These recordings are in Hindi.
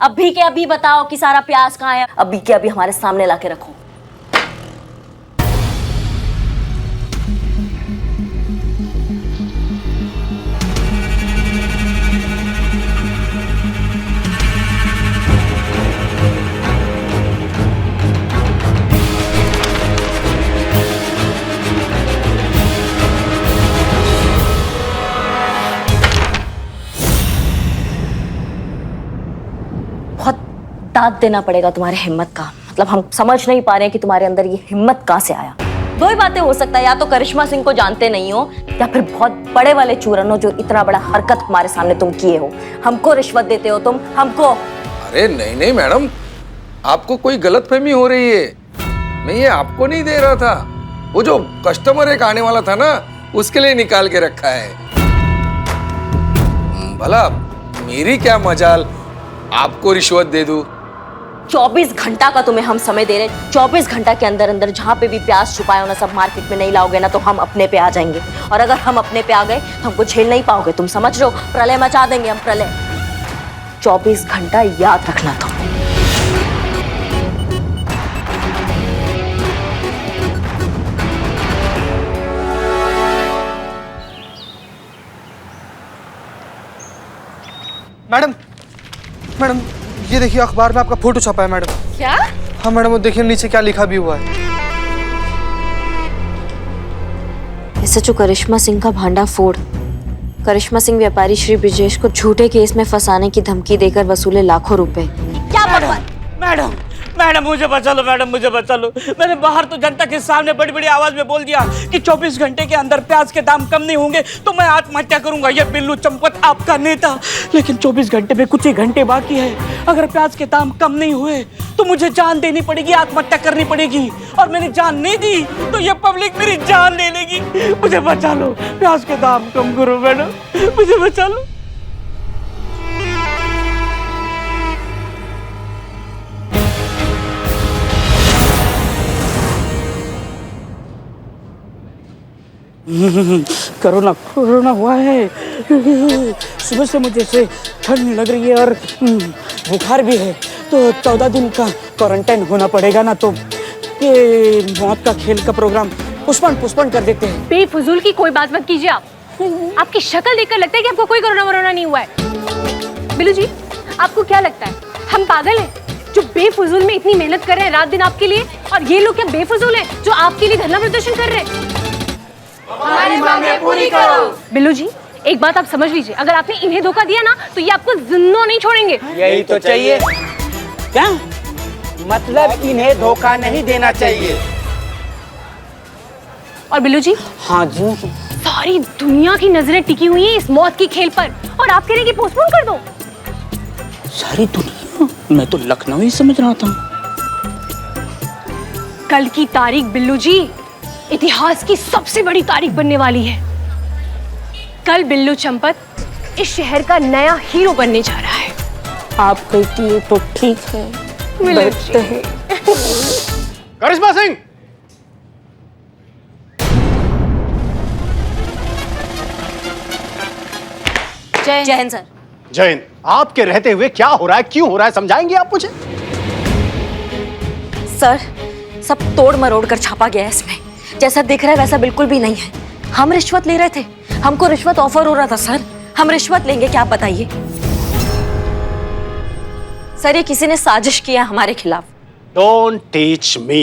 अभी के अभी बताओ कि सारा प्याज कहाँ है, अभी के अभी हमारे सामने लाके रखो। बहुत दाद देना पड़ेगा तुम्हारे हिम्मत का, मतलब हम समझ नहीं पा रहे हैं कि तुम्हारे अंदर ये हिम्मत कहाँ से आया। दो ही बातें हो सकता है, या तो करिश्मा सिंह को जानते नहीं हो या फिर बहुत बड़े वाले चूरन हो जो इतना बड़ा हरकत हमारे सामने तुम किए हो। हमको रिश्वत देते हो तुम, हमको। अरे नहीं नहीं मैडम, आपको कोई गलतफहमी हो रही है। मैं ये आपको नहीं दे रहा था, वो जो कस्टमर एक आने वाला था ना, उसके लिए निकाल के रखा है। भला मेरी क्या मजाल आपको रिश्वत दे दूं। 24 घंटा का तुम्हें हम समय दे रहे हैं। 24 घंटा के अंदर अंदर जहाँ पे भी प्याज छुपाए हो ना, सब मार्केट में नहीं लाओगे ना, तो हम अपने पे आ जाएंगे। और अगर हम अपने पे आ गए तो हमको झेल नहीं पाओगे, तुम समझ रहे हो? प्रलय मचा देंगे हम, प्रलय। 24 घंटा याद रखना तुम। मैडम, मैडम ये देखिए अखबार में आपका फोटो छपा है मैडम। क्या? हाँ मैडम, वो देखिए नीचे क्या लिखा भी हुआ है। एसएचओ करिश्मा सिंह का भांडा फोड़। करिश्मा सिंह व्यापारी श्री ब्रिजेश को झूठे केस में फंसाने की धमकी देकर वसूले लाखों रुपए। क्या बकवास? मैडम मैडम मुझे बचा लो, मैडम मुझे बचा लो। मैंने बाहर तो जनता के सामने बड़ी बड़ी आवाज में बोल दिया कि 24 घंटे के अंदर प्याज के दाम कम नहीं होंगे तो मैं आत्महत्या करूंगा। ये बिल्लू चंपत आपका नेता, लेकिन 24 घंटे में कुछ ही घंटे बाकी है। अगर प्याज के दाम कम नहीं हुए तो मुझे जान देनी पड़ेगी, आत्महत्या करनी पड़ेगी। और मैंने जान नहीं दी तो ये पब्लिक मेरी जान ले लेगी। मुझे बचा लो, प्याज के दाम कम करो मैडम, मुझे बचा लो। कोरोना कोरोना हुआ है। सुबह से मुझे से ठंड लग रही है और बुखार भी है, तो 14 दिन का क्वारंटाइन होना पड़ेगा ना, तो ये मौत का खेल का प्रोग्राम पुष्पन कर देते हैं। बेफुजूल की कोई बात मत कीजिए आप। आपकी शक्ल देखकर लगता है कि आपको कोई कोरोना वरोना नहीं हुआ है। बिल्लू जी, आपको क्या लगता है हम पागल हैं जो बेफुजूल में इतनी मेहनत कर रहे हैं रात दिन आपके लिए? और ये लोग क्या बेफुजूल हैं जो आपके लिए धरना प्रदर्शन कर रहे हैं? हमारी मांगें पूरी करो। बिल्लू जी, एक बात आप समझ लीजिए, अगर आपने इन्हें धोखा दिया ना तो ये आपको जिंदा नहीं छोड़ेंगे। यही तो चाहिए। क्या मतलब? इन्हें धोखा नहीं देना चाहिए। और बिल्लू जी, हाँ जी, सारी दुनिया की नजरें टिकी हुई हैं इस मौत के खेल पर, और आप कह रहे हैं कि पोस्टपोन कर दो। सारी दुनिया? मैं तो लखनऊ ही समझ रहा था। कल की तारीख बिल्लू जी इतिहास की सबसे बड़ी तारीख बनने वाली है। कल बिल्लू चंपत इस शहर का नया हीरो बनने जा रहा है। आप कहती है तो ठीक है, बैठते हैं। करिश्मा सिंह, जय हिंद सर। जय हिंद। आपके रहते हुए क्या हो रहा है, क्यों हो रहा है, समझाएंगे आप मुझे? सर, सब तोड़ मरोड़ कर छापा गया है इसमें। जैसा दिख रहा है वैसा बिल्कुल भी नहीं है। हम रिश्वत ले रहे थे, हमको रिश्वत ऑफर हो रहा था सर। हम रिश्वत लेंगे क्या, आप बताइए? सर, ये किसी ने साजिश किया हमारे खिलाफ। डोंट टीच मी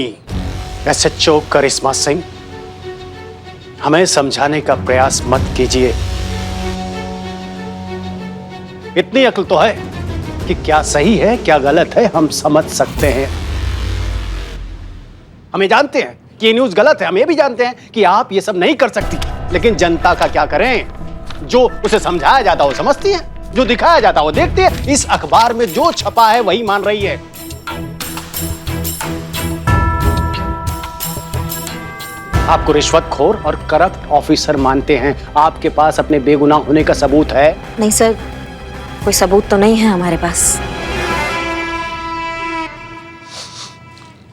एसएचओ करिश्मा सिंह, हमें समझाने का प्रयास मत कीजिए। इतनी अक्ल तो है कि क्या सही है क्या गलत है हम समझ सकते हैं। हमें जानते हैं कि ये न्यूज़ गलत है, हम ये भी जानते हैं कि आप ये सब नहीं कर सकती, लेकिन जनता का क्या करें? जो उसे समझाया जाता वो समझती है, जो दिखाया जाता वो देखती है। इस अखबार में जो छपा है वही मान रही है। आपको रिश्वतखोर और करप्ट ऑफिसर मानते हैं। आपके पास अपने बेगुनाह होने का सबूत है? नहीं सर, कोई सबूत तो नहीं है हमारे पास।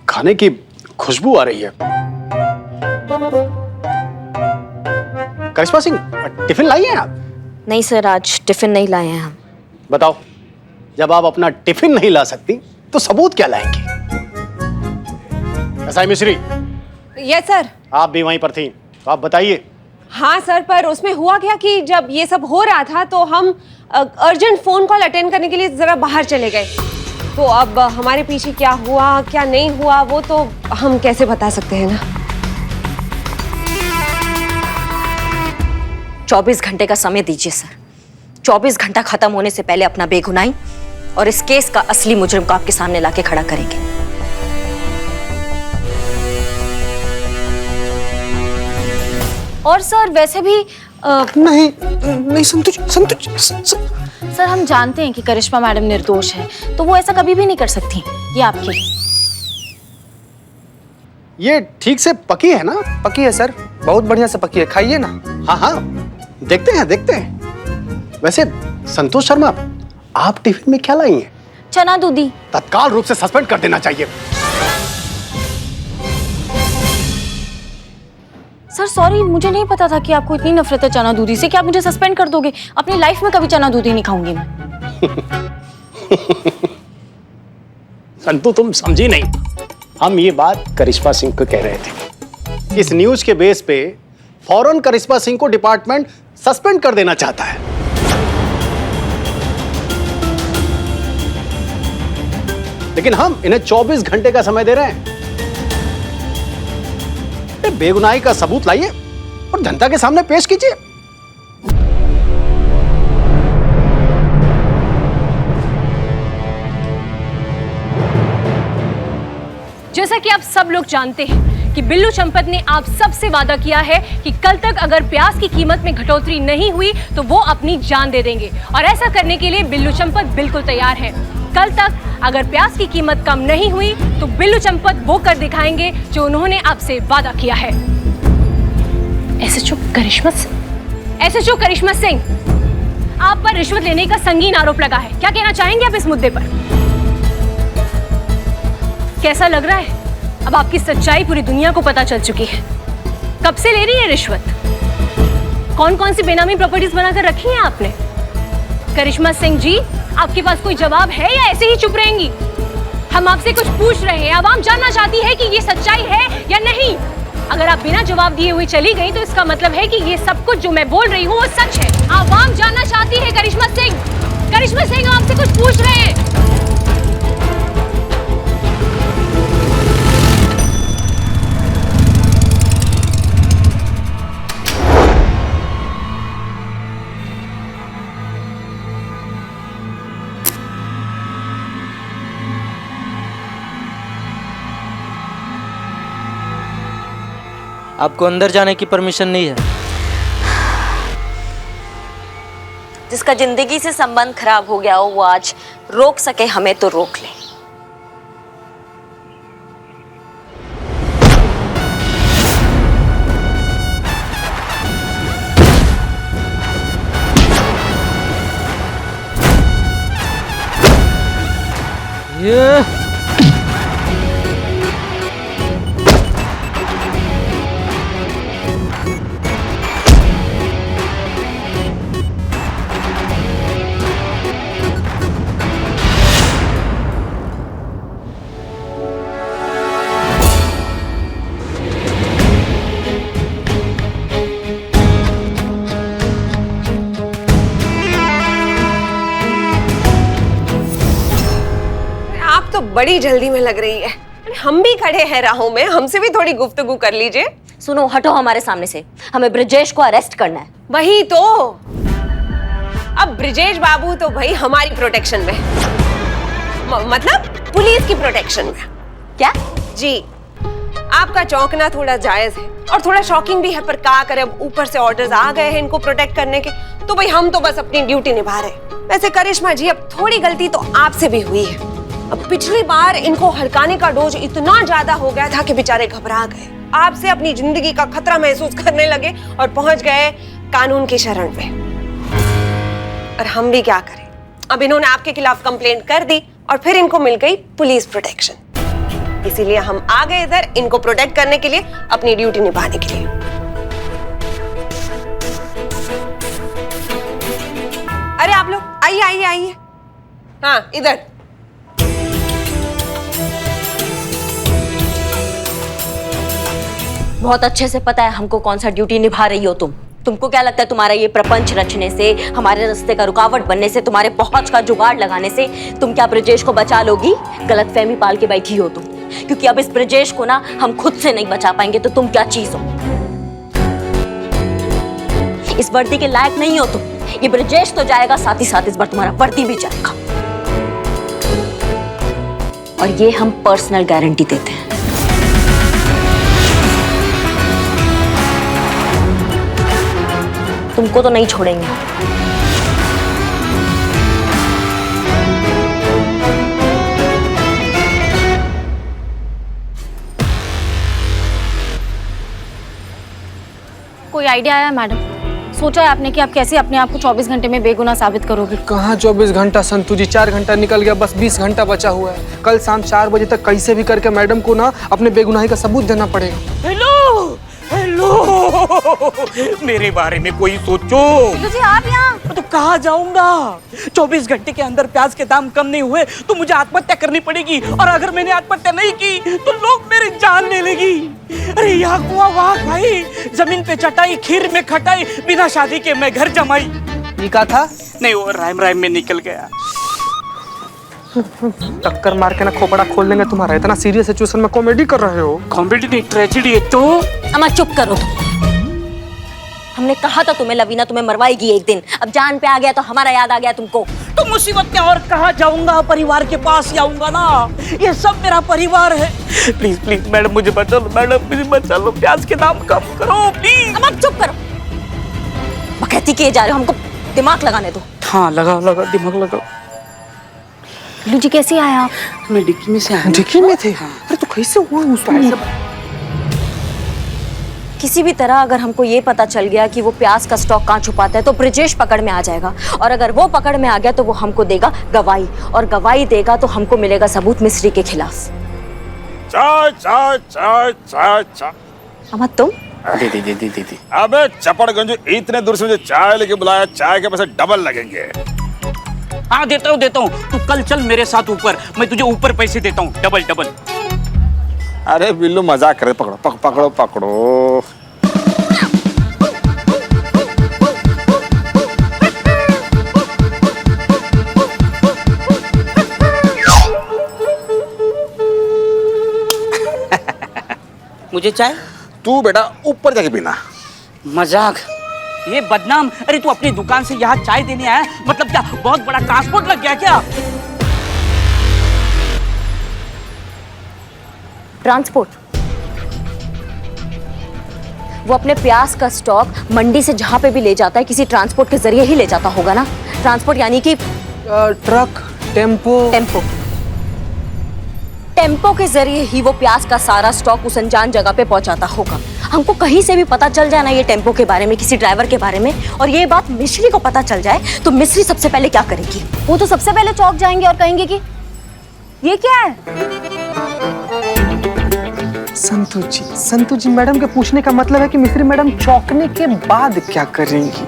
खाने की खुशबू आ रही है। करिश्मा सिंह, टिफिन लाई हैं आप? नहीं सर, आज टिफिन नहीं लाए हैं हम। बताओ, जब आप अपना टिफिन नहीं ला सकती तो सबूत क्या लाएंगी? एसआई मिश्री, यस सर। आप भी वहीं पर थी, तो आप बताइए। हाँ सर, पर उसमें हुआ क्या कि जब ये सब हो रहा था तो हम अर्जेंट फोन कॉल अटेंड करने के लिए जरा बाहर चले गए। तो अब हमारे पीछे क्या हुआ क्या नहीं हुआ वो तो हम कैसे बता सकते हैं ना। 24 घंटे का समय दीजिए सर। 24 घंटा खत्म होने से पहले अपना बेगुनाही और इस केस का असली मुजरिम को आपके सामने लाके खड़ा करेंगे। और सर वैसे भी नहीं संतोष सर हम जानते हैं कि करिश्मा मैडम निर्दोष है, तो वो ऐसा कभी भी नहीं कर सकती। ये आपके लिए। ये ठीक से पकी है ना? पकी है सर, बहुत बढ़िया से पकी है, खाइए ना। हाँ हाँ, देखते हैं। वैसे संतोष शर्मा, आप टिफिन में क्या लाई हैं? चना दूधी। तत्काल रूप से सस्पेंड कर देना चाहिए। सर सॉरी, मुझे नहीं पता था कि आपको इतनी नफरत है चना दूधी से कि आप मुझे सस्पेंड कर दोगे। अपनी लाइफ में कभी चना दूधी नहीं खाऊंगी मैं। संतु, तुम समझी नहीं। हम ये बात करिश्मा सिंह को कह रहे थे। इस न्यूज के बेस पे फौरन करिश्मा सिंह को डिपार्टमेंट सस्पेंड कर देना चाहता है। लेकिन हम इन्हें 24 घंटे का समय दे रहे हैं। बेगुनाही का सबूत लाइए और जनता के सामने पेश कीजिए। जैसा कि आप सब लोग जानते हैं कि बिल्लू चंपत ने आप सबसे वादा किया है कि कल तक अगर प्याज की कीमत में घटोतरी नहीं हुई तो वो अपनी जान दे देंगे, और ऐसा करने के लिए बिल्लू चंपत बिल्कुल तैयार है। कल तक अगर प्याज की कीमत कम नहीं हुई तो बिल्लू चंपत वो कर दिखाएंगे जो उन्होंने आपसे वादा किया है। एसएचओ करिश्मा सिंह, आप पर रिश्वत लेने का संगीन आरोप लगा है। क्या कहना चाहेंगे आप इस मुद्दे पर? कैसा लग रहा है? अब आपकी सच्चाई पूरी दुनिया को पता चल चुकी है। कब से ले रही है रिश्वत? कौन कौन सी बेनामी प्रॉपर्टीज बनाकर रखी हैं आपने? करिश्मा सिंह जी, आपके पास कोई जवाब है या ऐसे ही चुप रहेंगी? हम आपसे कुछ पूछ रहे हैं, आवाम जानना चाहती है कि ये सच्चाई है या नहीं। अगर आप बिना जवाब दिए हुए चली गई तो इसका मतलब है कि ये सब कुछ जो मैं बोल रही हूँ वो सच है। आवाम जानना चाहती है करिश्मा सिंह, हम आपसे कुछ पूछ रहे हैं। आपको अंदर जाने की परमिशन नहीं है। जिसका जिंदगी से संबंध खराब हो गया हो वो आज रोक सके हमें तो रोक ले। बड़ी जल्दी में लग रही है। हम भी खड़े हैं राहों में, हमसे भी थोड़ी गुफ्तगू कर लीजिए। सुनो, हटो हमारे सामने से, हमें ब्रिजेश को अरेस्ट करना है। वही तो, अब ब्रिजेश बाबू तो भाई हमारी प्रोटेक्शन में, मतलब पुलिस की प्रोटेक्शन में। क्या? जी, आपका चौंकना थोड़ा जायज है और थोड़ा शॉकिंग भी है, पर क्या करें, अब ऊपर से ऑर्डर्स आ गए हैं इनको प्रोटेक्ट करने के, तो भाई हम तो बस अपनी ड्यूटी निभा रहे हैं। वैसे करिश्मा जी, अब थोड़ी गलती तो आपसे भी हुई है। अब पिछली बार इनको हड़काने का डोज इतना ज्यादा हो गया था कि बेचारे घबरा गए, आपसे अपनी जिंदगी का खतरा महसूस करने लगे और पहुंच गए कानून की शरण में। और हम भी क्या करें, अब इन्होंने आपके खिलाफ कंप्लेंट कर दी और फिर इनको मिल गई पुलिस प्रोटेक्शन। इसीलिए हम आ गए इधर इनको प्रोटेक्ट करने के लिए, अपनी ड्यूटी निभाने के लिए। अरे आप लोग आइए आइए आइए, हाँ इधर। बहुत अच्छे से पता है हमको कौन सा ड्यूटी निभा रही हो तुम। तुमको क्या लगता है तुम्हारा ये प्रपंच रचने से, हमारे रास्ते का रुकावट बनने से, तुम्हारे पहुंच का जुगाड़ लगाने से तुम क्या ब्रजेश को बचा लोगी? गलतफहमी पाल के बैठी हो तुम, क्योंकि अब इस ब्रजेश को ना हम खुद से नहीं बचा पाएंगे तो तुम क्या चीज हो? इस वर्दी के लायक नहीं हो तुम। ये ब्रजेश तो जाएगा, साथ ही साथ इस बार तुम्हारा वर्दी भी जाएगा, और ये हम पर्सनल गारंटी देते हैं। तुमको तो नहीं छोड़ेंगे। कोई आइडिया आया मैडम? सोचा है आपने कि आप कैसे अपने आप को 24 घंटे में बेगुनाह साबित करोगे? कहाँ 24 घंटा संतू जी, 4 घंटा निकल गया, बस 20 घंटा बचा हुआ है। कल शाम 4 बजे तक कैसे भी करके मैडम को ना अपने बेगुनाही का सबूत देना पड़ेगा। हेलो हेलो, मेरे बारे में कोई सोचो। जी आप यहाँ? तो कहाँ जाऊंगा? 24 घंटे के अंदर प्याज के दाम कम नहीं हुए तो मुझे आत्महत्या करनी पड़ेगी, और अगर मैंने आत्महत्या नहीं की तो लोग मेरी जान ले लेगी। अरे यहाँ कुआं वहाँ खाई, जमीन पे चटाई, खीर में खटाई, बिना शादी के मैं घर जमाई। ये क्या था? नहीं, वो राइम राइम में निकल गया। टक्कर मार के ना खोपड़ा खोल देंगे तुम्हारा। इतना सीरियस सिचुएशन में कॉमेडी कर रहे हो। कॉमेडी नहीं, ट्रेजेडी है। तो अम्मा चुप करो तुम। हमने कहा था तुम्हें लवीना तुम्हें मरवाएगी एक दिन, अब जान पे आ गया तो हमारा याद आ गया तुमको। तो मुसीबत क्या, और कहाँ जाऊंगा? परिवार के पास ही आऊंगा ना, ये सब मेरा परिवार है। प्लीज प्लीज मैडम मुझे बचा लो, मैडम मुझे बचा लो, प्याज के दाम कम करो प्लीज। अम्मा चुप करो, बकैती किए जा रहे हो, हमको दिमाग लगाने दो। हाँ लगाओ लगाओ, दिमाग लगाओ। बिल्लू जी कैसे आए आप? मैं डिक्की में से आया। डिक्की में थे? अरे तो कैसे हुआ उसको? किसी भी तरह अगर हमको ये पता चल गया कि वो प्याज का स्टॉक कहाँ छुपाता है तो ब्रजेश पकड़ में आ जाएगा, और अगर वो पकड़ में आ गया तो वो हमको देगा गवाही, और गवाही देगा तो हमको मिलेगा सबूत मिस्री के खिलाफ। चाय चाय चाय चाय चाय। अम्मा तुम? दे। अबे चपड़गंज, इतने दूर से मुझे चाय लेके बुलाया, चाय के पैसे डबल लगेंगे। हाँ देता हूँ, तू कल चल मेरे साथ ऊपर, मैं तुझे ऊपर पैसे देता हूँ, डबल डबल। अरे बिल्लू मजाक करे, पकड़ो पकड़ो पकड़ो। मुझे चाय? तू बेटा ऊपर जाके पीना। मजाक? ये बदनाम। अरे तू अपनी दुकान से यहाँ चाय देने आया, मतलब क्या बहुत बड़ा ट्रांसपोर्ट लग गया क्या? ट्रांसपोर्ट? वो अपने प्याज का स्टॉक मंडी से जहां पे भी ले जाता है किसी ट्रांसपोर्ट के जरिए ही ले जाता होगा ना। ट्रांसपोर्ट यानी कि ट्रक, टेम्पो। टेम्पो के जरिए ही वो प्याज का सारा स्टॉक उस अनजान जगह पे पहुंचाता होगा। हमको कहीं से भी पता चल जाए ना ये टेम्पो के बारे में, किसी ड्राइवर के बारे में, और ये बात मिश्री को पता चल जाए तो मिश्री सबसे पहले क्या करेगी? वो तो सबसे पहले चौंक जाएंगे और कहेंगे कि ये क्या है? संतू जी मैडम के पूछने का मतलब है कि मिस्री मैडम चौंकने के बाद क्या करेंगी?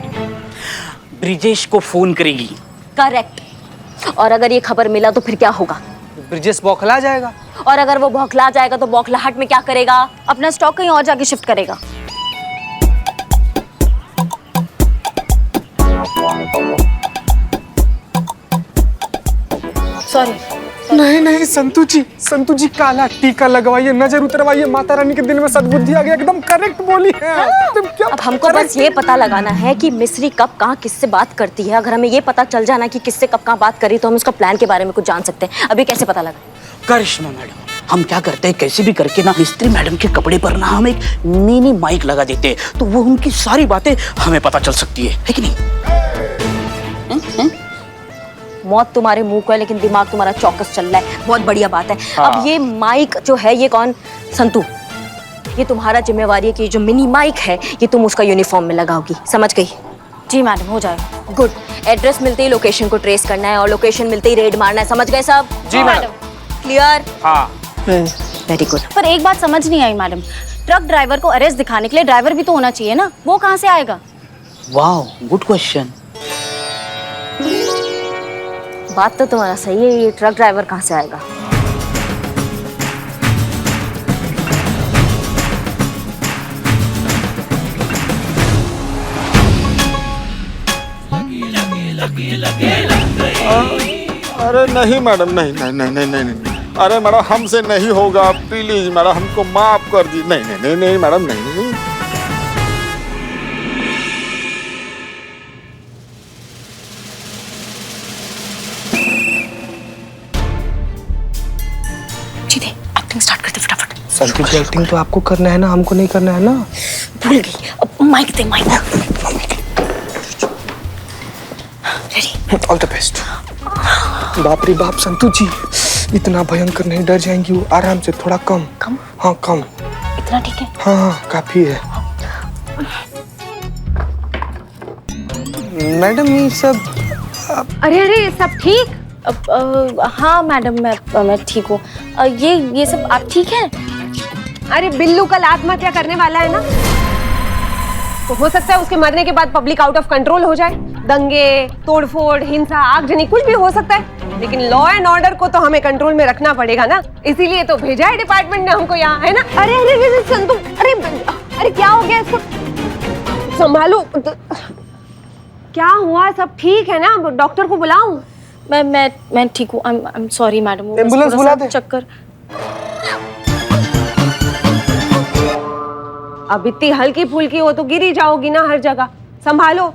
ब्रिजेश को फोन करेगी। करेक्ट। और अगर ये खबर मिला तो फिर क्या होगा? ब्रिजेश बौखला जाएगा। और अगर वो बौखला जाएगा तो बौखलाहट में क्या करेगा? अपना स्टॉक कहीं और जाके शिफ्ट करेगा। सॉरी। नहीं संतू जी काला टीका लगवाइए, नजर उतरवाइए, माता रानी के दिल में सद्बुद्धि आ गया। एकदम करेक्ट बोली है। तुम क्या? अब हमको बस ये पता लगाना है कि मिस्री कब कहाँ किससे बात करती है। अगर हमें ये पता चल जाना कि किससे कब कहाँ बात करी तो हम उसका प्लान के बारे में कुछ जान सकते हैं। अभी कैसे पता लगा? करिश्मा मैडम, हम क्या करते हैं, कैसे भी करके ना मिस्त्री मैडम के कपड़े पर ना हम एक मिनी माइक लगा देते हैं, तो वो उनकी सारी बातें हमें पता चल सकती है कि नहीं? मौत तुम्हारे मुंह को है लेकिन दिमाग तुम्हारा चौकस चल रहा है, बहुत बढ़िया बात है। हाँ। अब ये माइक जो है ये कौन? संतू, ये तुम्हारा जिम्मेवारी है कि जो मिनी माइक है ये तुम उसका यूनिफॉर्म में लगाओगी, समझ गई? जी मैडम, हो जाएगा। गुड। एड्रेस मिलते ही लोकेशन को ट्रेस करना है और लोकेशन मिलते ही रेड मारना है, समझ गए सब? जी मैडम। क्लियर? हाँ। Very good. पर एक बात समझ नहीं आई मैडम, ट्रक ड्राइवर को अरेस्ट दिखाने के लिए ड्राइवर भी तो होना चाहिए ना, वो कहाँ से आएगा? वाह, गुड क्वेश्चन। बात तो तुम्हारा सही है, ये ट्रक ड्राइवर कहाँ से आएगा? अरे नहीं मैडम, नहीं नहीं नहीं नहीं नहीं नहीं, अरे मैडम हमसे नहीं होगा, प्लीज मैडम हमको माफ कर दी। नहीं नहीं नहीं नहीं मैडम, नहीं नहीं। जीते एक्टिंग स्टार्ट करते फटाफट। संतु जी एक्टिंग तो आपको करना है ना, हमको नहीं करना है ना। भूल गई, अब माइक दे, mic. Ready, all the best. बाप रे बाप संतु जी, इतना भयंकर नहीं, डर जाएंगी वो। आराम से, थोड़ा कम। कम? हाँ कम। इतना ठीक है? हाँ हाँ काफी है। मैडम ये सब अरे अरे सब ठीक? हाँ मैडम, मैं ठीक हूँ। ये सब आप ठीक हैं? अरे बिल्लू कल आत्महत्या करने वाला है ना, तो हो सकता है उसके मरने के बाद पब्लिक आउट ऑफ कंट्रोल हो जाए। दंगे, तोड़फोड़, हिंसा, आगजनी, कुछ भी हो सकता है, लेकिन लॉ एंड ऑर्डर को तो हमें कंट्रोल में रखना पड़ेगा ना, इसीलिए तो भेजा है डिपार्टमेंट ने हमको यहाँ, है ना। अरे अरे अरे संतु, अरे अरे क्या हो गया इसको, संभालो। क्या हुआ, सब ठीक है ना? डॉक्टर को बुलाऊं? मैं ठीक हूँ। I am sorry madam. Ambulance बुला दे। चक्कर। अब इतनी हल्की फुल्की हो तो गिर ही जाओगी ना हर जगह, संभालो।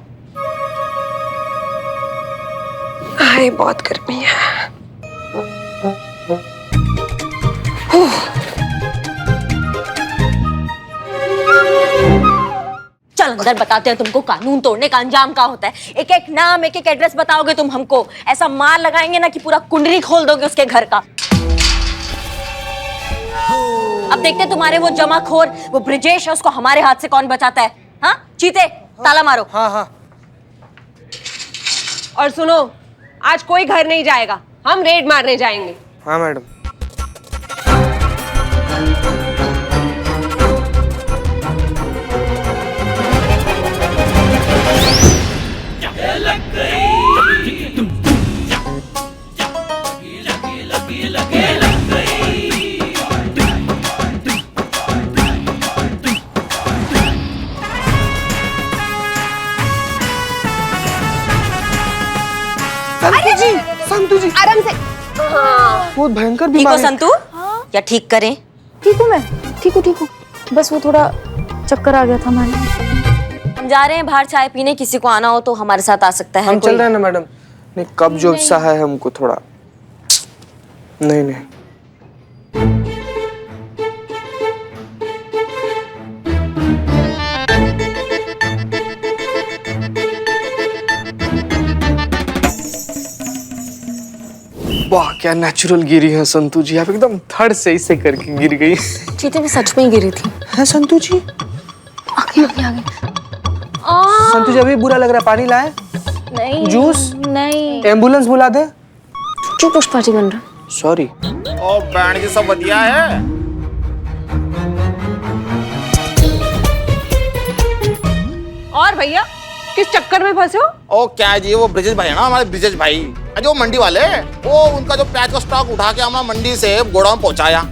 अरे बहुत गर्मी है। चल अंदर, बताते हैं तुमको कानून तोड़ने का अंजाम क्या होता है। एक एक नाम, एक एक एड्रेस बताओगे तुम हमको, ऐसा मार लगाएंगे ना कि पूरा कुंडली खोल दोगे उसके घर का। अब देखते तुम्हारे वो जमाखोर, वो ब्रिजेश है, उसको हमारे हाथ से कौन बचाता है। हाँ चीते, ताला मारो। हाँ हाँ। और सुनो, आज कोई घर नहीं जाएगा, हम रेड मारने जाएंगे। हाँ मैडम। संतु जी आराम से। बहुत भयंकर ठीक हो बीमारी। संतु? या ठीक करें? ठीक हूँ मैं, ठीक हूँ। बस वो थोड़ा चक्कर आ गया था मैडम। हम जा रहे हैं बाहर चाय पीने, किसी को आना हो तो हमारे साथ आ सकता है। हम चल रहे हैं ना मैडम। नहीं कब जो सा है हमको थोड़ा। नहीं नहीं। वाह क्या नेचुरल गिरी है संतु जी, आप एकदम थर्ड से इसे करके गिर गई। चीते भी सच में ही गिरी थी। है संतु जी? आगे। संतु जी अभी बुरा लग रहा है, पानी लाए? नहीं। जूस? नहीं। एम्बुलेंस बुला दे? क्यों पुष्पा जी बन रहा? सॉरी। ओ बैंड जी सब बढ़िया है। और भैया किस चक्कर में फंसे हो? ओ क्या जी, वो ब्रिजेश भाई है ना, हमारे ब्रिजेश भाई जो मंडी वाले, वो उनका जो प्याज का स्टॉक उठा के हमारा मंडी से गोडाउन पहुंचाया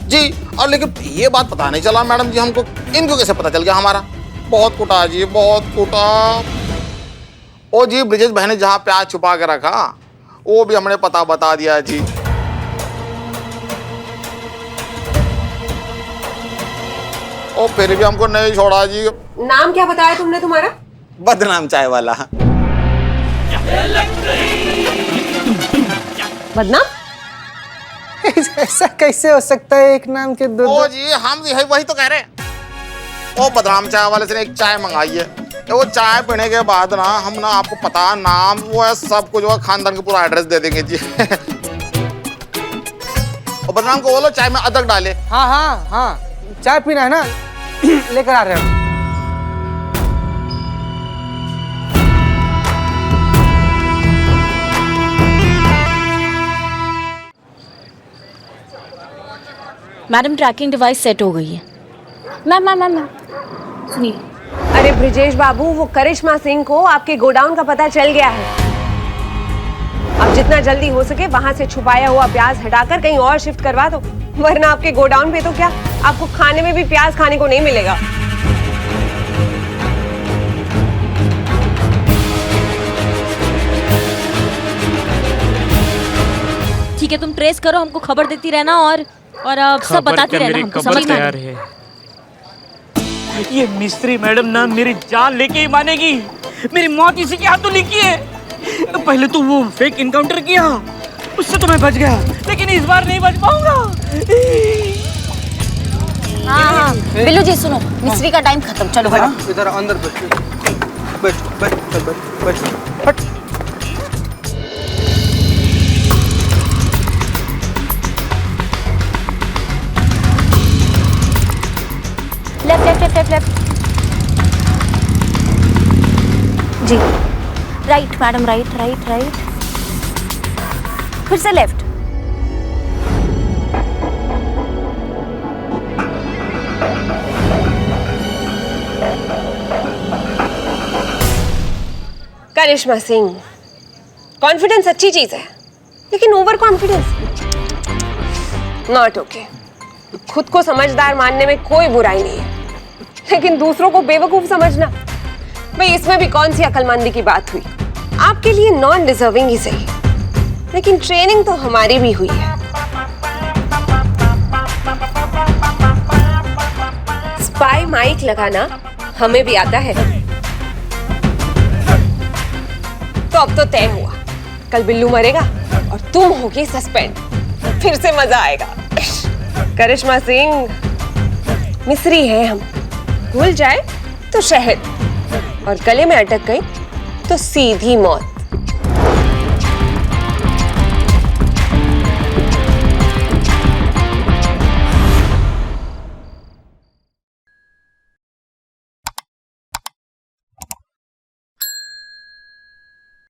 जी। और लेकिन ये बात पता नहीं चला मैडम जी हमको, इनको कैसे पता चल गया हमारा? बहुत कुटा जी, बहुत कुटा। ओ जी ब्रिजेश भाई ने जहाँ प्याज छुपा के रखा वो भी हमने पता बता दिया जी। ओ फिर भी हमको नहीं छोड़ा जी। नाम क्या बताया तुमने तुम्हारा? बदनाम चाय वाला। बदनाम? ऐसा कैसे हो सकता है, एक नाम के दो? ओ जी हम वही तो कह रहे हैं। ओ बदनाम चाय वाले से एक चाय मंगाई है, तो वो चाय पीने के बाद ना हम ना आपको पता नाम वो है सब कुछ, वो खानदान का पूरा एड्रेस दे देंगे जी। और बदनाम को बोलो चाय में अदरक डाले। हाँ हाँ हाँ, चाय पीना है ना, लेकर आ रहे हैं। मैडम ट्रैकिंग डिवाइस सेट हो गई है। मैम सुनिए। अरे ब्रिजेश बाबू, वो करिश्मा सिंह को आपके गोडाउन का पता चल गया है। अब जितना जल्दी हो सके वहां से छुपाया हुआ प्याज हटाकर कहीं और शिफ्ट करवा दो, वरना आपके गोडाउन पे तो क्या, आपको खाने में भी प्याज खाने को नहीं मिलेगा। ठीक है, तुम ट्रेस करो, हमको खबर देती रहना और सब बताती रहना हमको, समझ में तैयार है। ये मिस्त्री मैडम ना मेरी जान लेके ही मानेगी, मेरी मौत इसी के हाथों लिखी है। पहले तो वो फेक इनकाउंटर किया, उससे तो मैं बच गया, लेकिन इस बार नहीं बच पाऊंगा। हाँ, बिल्लू जी सुनो, मिस्त्री का टाइम खत्म, चलो हटो। इधर अंदर बैठ। हट। लेफ्ट जी, राइट मैडम, राइट, फिर से लेफ्ट। करिश्मा सिंह, कॉन्फिडेंस अच्छी चीज है, लेकिन ओवर कॉन्फिडेंस नॉट ओके। खुद को समझदार मानने में कोई बुराई नहीं है, लेकिन दूसरों को बेवकूफ समझना, भाई इसमें भी कौन सी अक्लमंदी की बात हुई। आपके लिए नॉन डिजर्विंग ही सही, लेकिन ट्रेनिंग तो हमारी भी हुई है। स्पाई माइक लगाना हमें भी आता है। तो अब तो तय हुआ, कल बिल्लू मरेगा और तुम होगी सस्पेंड, फिर से मजा आएगा। करिश्मा सिंह, मिस्री है हम, घुल जाए तो शहद और गले में अटक गई तो सीधी मौत।